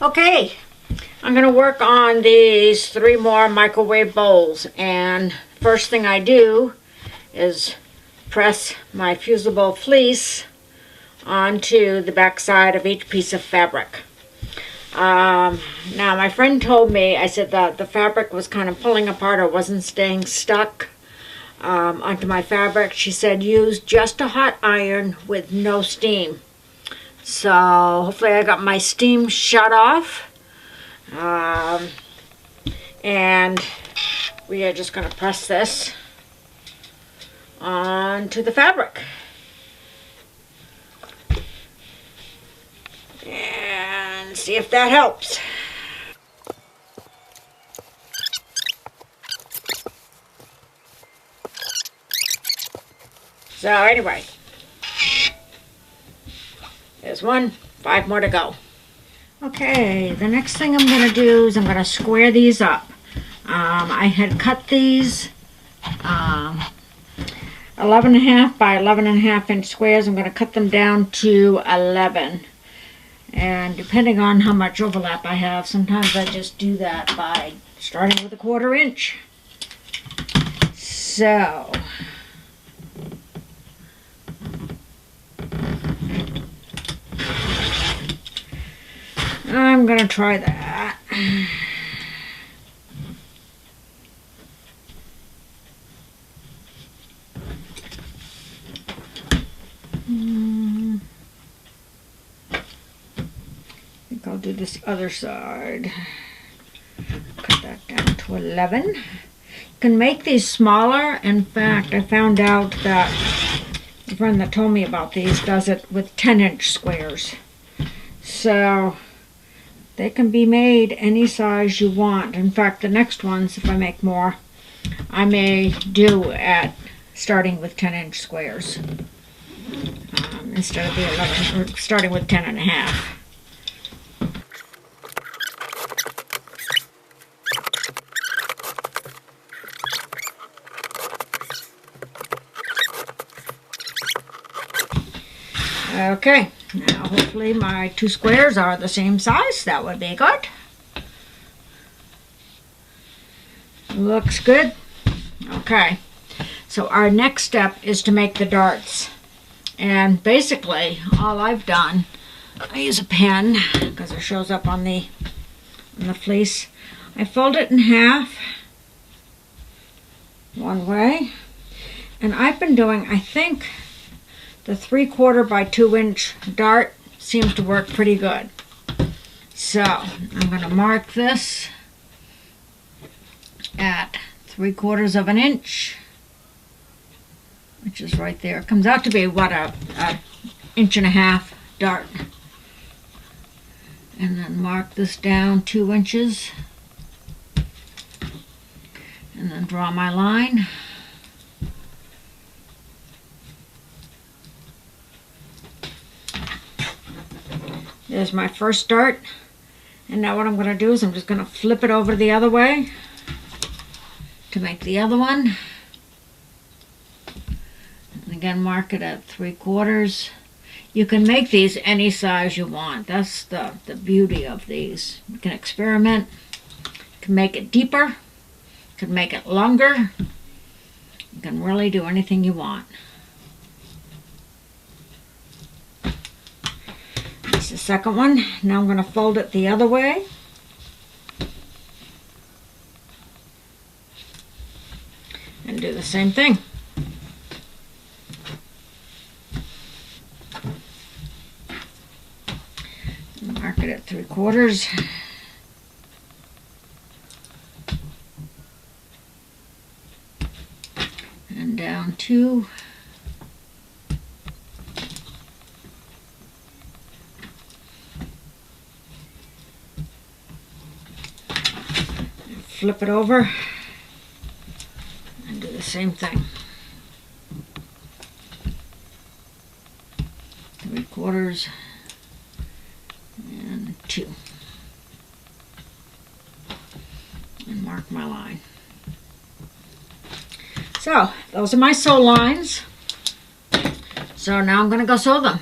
Okay, I'm going to work on these 3 more microwave bowls, and first thing I do is press my fusible fleece onto the back side of each piece of fabric. Now my friend told me, I said that the fabric was kind of pulling apart or wasn't staying stuck onto my fabric. She said use just a hot iron with no steam. So hopefully I got my steam shut off. And we are just going to press this onto the fabric. And see if that helps. So anyway, there's 1, 5 more to go. Okay, the next thing I'm going to do is I'm going to square these up. I had cut these 11.5 by 11.5 inch squares. I'm going to cut them down to 11. And depending on how much overlap I have, sometimes I just do that by starting with a 1/4 inch. So I'm going to try that. I think I'll do this other side. Cut that down to 11. You can make these smaller. In fact, I found out that the friend that told me about these does it with 10-inch squares. So they can be made any size you want. In fact, the next ones, if I make more, I may do at starting with 10-inch squares instead of the 11, or starting with 10.5. Okay, now hopefully my 2 squares are the same size. That would be good. Looks good. Okay, so our next step is to make the darts. And basically, all I've done, I use a pen because it shows up on the fleece. I fold it in half one way, and I've been doing, I think, the 3/4 by 2 inch dart seems to work pretty good. So I'm going to mark this at 3/4 of an inch, which is right there. It comes out to be what, a 1.5 inch dart. And then mark this down 2 inches, and then draw my line. There's my first dart, and now what I'm going to do is I'm just going to flip it over the other way to make the other one. And again, mark it at 3/4. You can make these any size you want. That's the beauty of these. You can experiment. You can make it deeper. You can make it longer. You can really do anything you want. The second one. Now I'm going to fold it the other way. And do the same thing. Mark it at 3/4. And down 2. Flip it over and do the same thing. 3/4 and 2. And mark my line. So those are my sew lines. So now I'm going to go sew them.